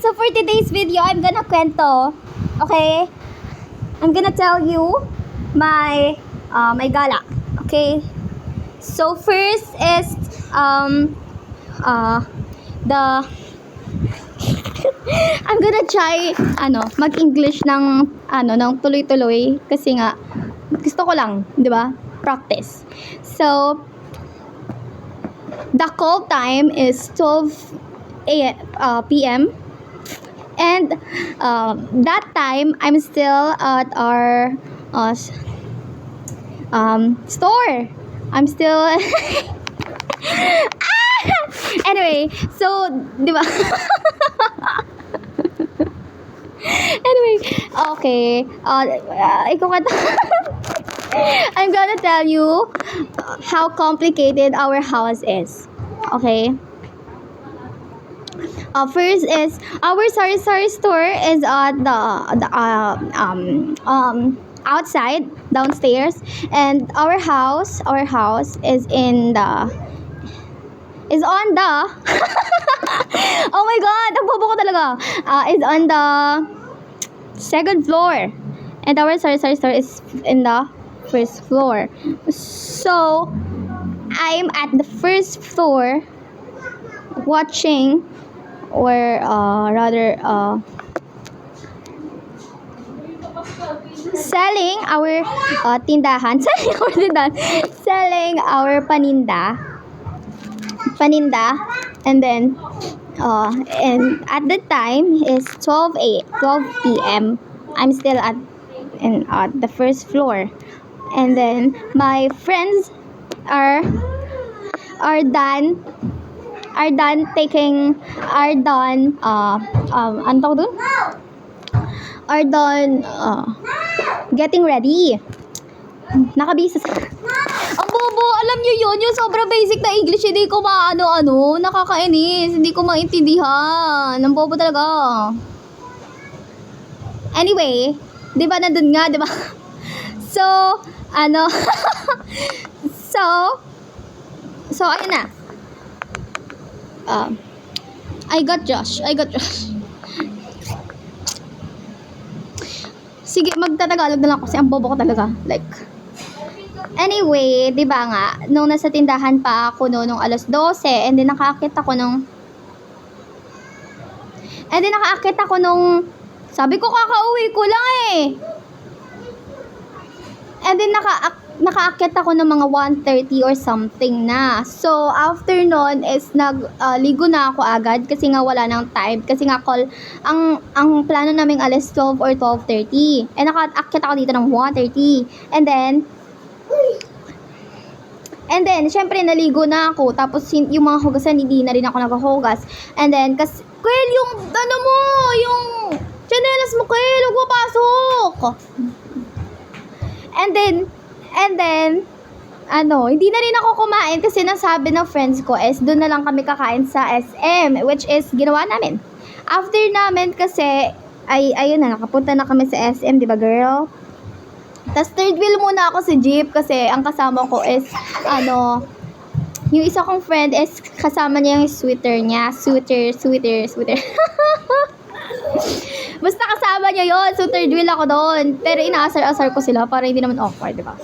So for today's video, I'm gonna kwento. Okay? I'm gonna tell you my gala. Okay? So first is the I'm gonna try mag-English ng tuloy-tuloy kasi nga gusto ko lang, 'di ba? Practice. So the call time is 12 p.m. and that time I'm still at our store. I'm still anyway, so 'di ba? Anyway, okay. Ikaw ka I'm gonna tell you how complicated our house is. Okay? First is our sari-sari store is at the outside downstairs, and our house is on the oh my god, ang bobo ko talaga. Is on the second floor, and our sari-sari store is in the first floor. So I'm at the first floor watching, or rather selling our tindahan, selling our paninda, and then and at the time is 12 p.m. I'm still at the first floor, and then my friends are done getting ready. Nakabisa sa ang bobo, alam nyo yun, yung sobrang basic na English, hindi ko nakakainis, hindi ko maintindihan, ang bobo talaga. Anyway, di ba nandun nga, di ba? So, so, ayun na. I got Josh. Sige, magtatagalog na lang kasi ang bobo ko talaga. Like, anyway, di ba nga, nung nasa tindahan pa ako nung alas 12, and then nakaakit ako nung, sabi ko kakauwi ko lang eh. And then nakaakit ako ng mga 1:30 or something na. So, after nun is ligo na ako agad kasi nga wala nang time. Kasi nga ang plano namin alas 12 or 12:30. And nakaakit ako dito ng 1:30. And then, syempre, naligo na ako. Tapos, yung mga hugasan, hindi na rin ako naghuhugas. And then, Kuel, yung chanelas mo, Kuel, huwag mapasok. And then, hindi na rin ako kumain kasi nasabi ng friends ko is doon na lang kami kakain sa SM, which is ginawa namin. After namin kasi, ayun na, nakapunta na kami sa SM, di ba girl? Tapos third wheel muna ako sa jeep kasi ang kasama ko is, yung isa kong friend is kasama niya yung sweater niya. Sweater. Basta kasama niya yun. So, third wheel ako doon. Pero inaasar-asar ko sila para hindi naman awkward, di ba?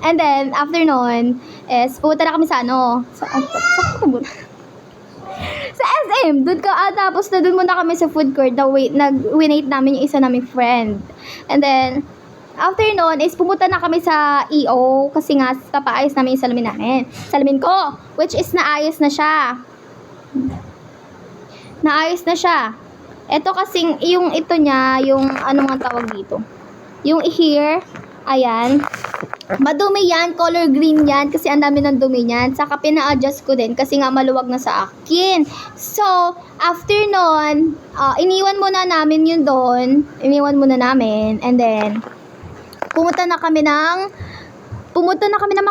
And then, after nun, is pumunta na kami sa sa SM. Doon tapos na doon muna kami sa food court. Nag-winate namin yung isa naming friend. And then, after nun, is pumunta na kami sa EO kasi nga papaayos namin yung salamin namin. Salamin ko, which is naayos na siya. Ito kasing, yung ito niya, yung nga tawag dito. Yung here, ayan. Madumi yan, color green yan, kasi ang dami ng dumi yan. Saka pina-adjust ko din, kasi nga maluwag na sa akin. So, after nun, iniwan muna namin yun doon. And then, pumunta na kami ng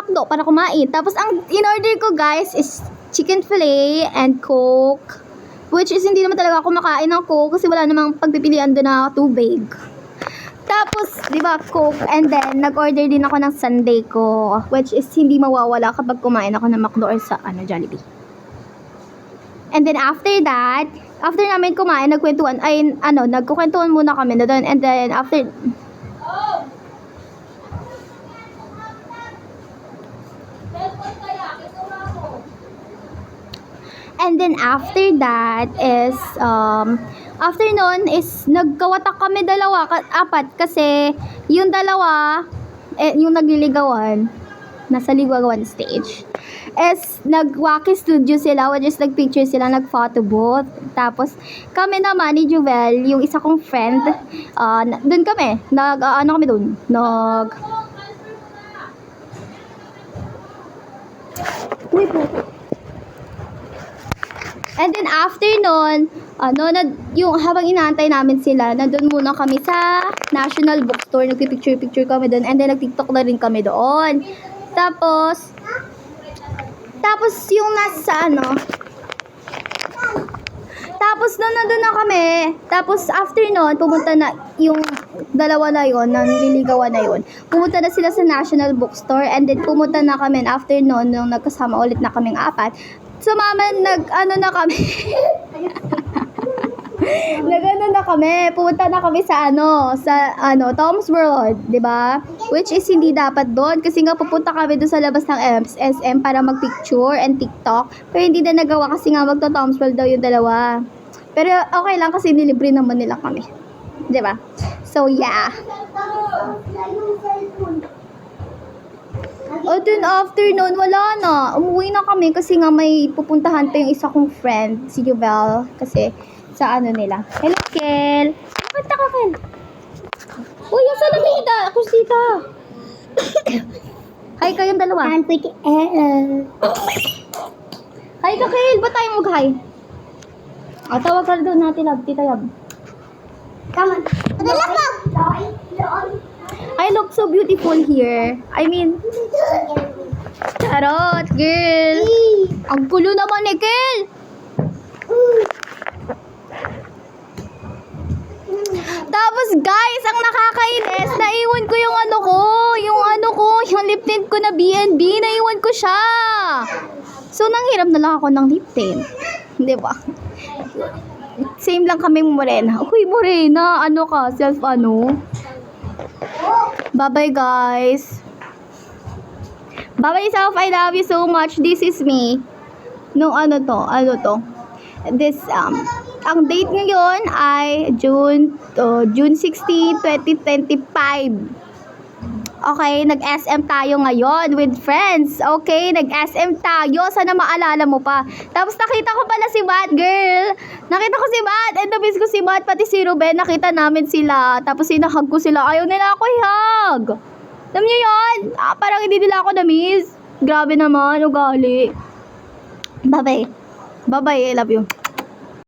McDo para kumain. Tapos, ang in-order ko, guys, is chicken fillet and Coke. Which is, hindi naman talaga ako makain ng Coke kasi wala namang pagpipilian doon na tubig. Tapos, di ba, Coke, and then, nag-order din ako ng sundae ko, which is hindi mawawala kapag kumain ako ng McDo or sa, Jollibee. And then, after that, after namin kumain, nagkwentuhan, ay, nagkukwentuhan muna kami na doon. And then, after, and then, after that is, after nun is, nagkawatak kami dalawa, apat, kasi, yung dalawa, yung nagliligawan, nasa ligawan stage, is nag-Wacky Studio sila, which is nag-picture sila, nag-photo booth. Tapos, kami naman ni Juvel, yung isa kong friend, dun kami, kami dun, and then after nun, yung habang inaantay namin sila, nandun muna kami sa National Bookstore, nagpipicture-picture kami doon, and then nag-TikTok na rin kami doon. Tapos yung tapos nandun na kami, tapos after nun, pumunta na yung dalawa na yun, na nililigawan na yun, pumunta na sila sa National Bookstore, and then pumunta na kami, and after nun, nung nagkasama ulit na kaming apat, sumama, na kami. na kami. Pumunta na kami sa Tom's World, 'di ba? Which is hindi dapat doon kasi nga pupunta kami doon sa labas ng SM para mag-picture and TikTok. Pero hindi na nagawa kasi nga magto-Tom's World daw yung dalawa. Pero okay lang kasi nilibre naman nila kami. 'Di ba? So, yeah. O dun after nun, wala na. Umuwi na kami kasi nga may pupuntahan pa yung isa kong friend, si Juvel. Kasi sa nila. Hello, Kel. Bakit ka, Kel? Uy, yung salamida. Ako sita. Hi kayong dalawa. Hi ka, Kel. Ba't tayo mag-hi? Tawag ka doon natin, love. Tita Yab. Come on. I look so beautiful here. I mean, charot, girl. Ang gulo naman ni Kel. Tapos guys, ang nakakainis, naiwan ko yung yung lip tint ko na B&B, naiwan ko siya. So, nanghiram na lang ako ng lip tint. Di ba? Same lang kami morena. Uy, morena, Bye-bye, guys. Bye-bye, self. I love you so much. This is me. This, ang date ngayon ay June 16, 2025. Okay, nag-SM tayo ngayon with friends. Okay, nag-SM tayo. Sana maalala mo pa. Tapos nakita ko pala si Matt, girl. Nakita ko si Matt. And na-miss ko si Matt, pati si Ruben. Nakita namin sila. Tapos sinahag ko sila. Ayaw nila ako ihag. Alam niyo yun? Parang hindi nila ako na-miss. Grabe naman, ugali. Bye-bye. Bye-bye, I love you.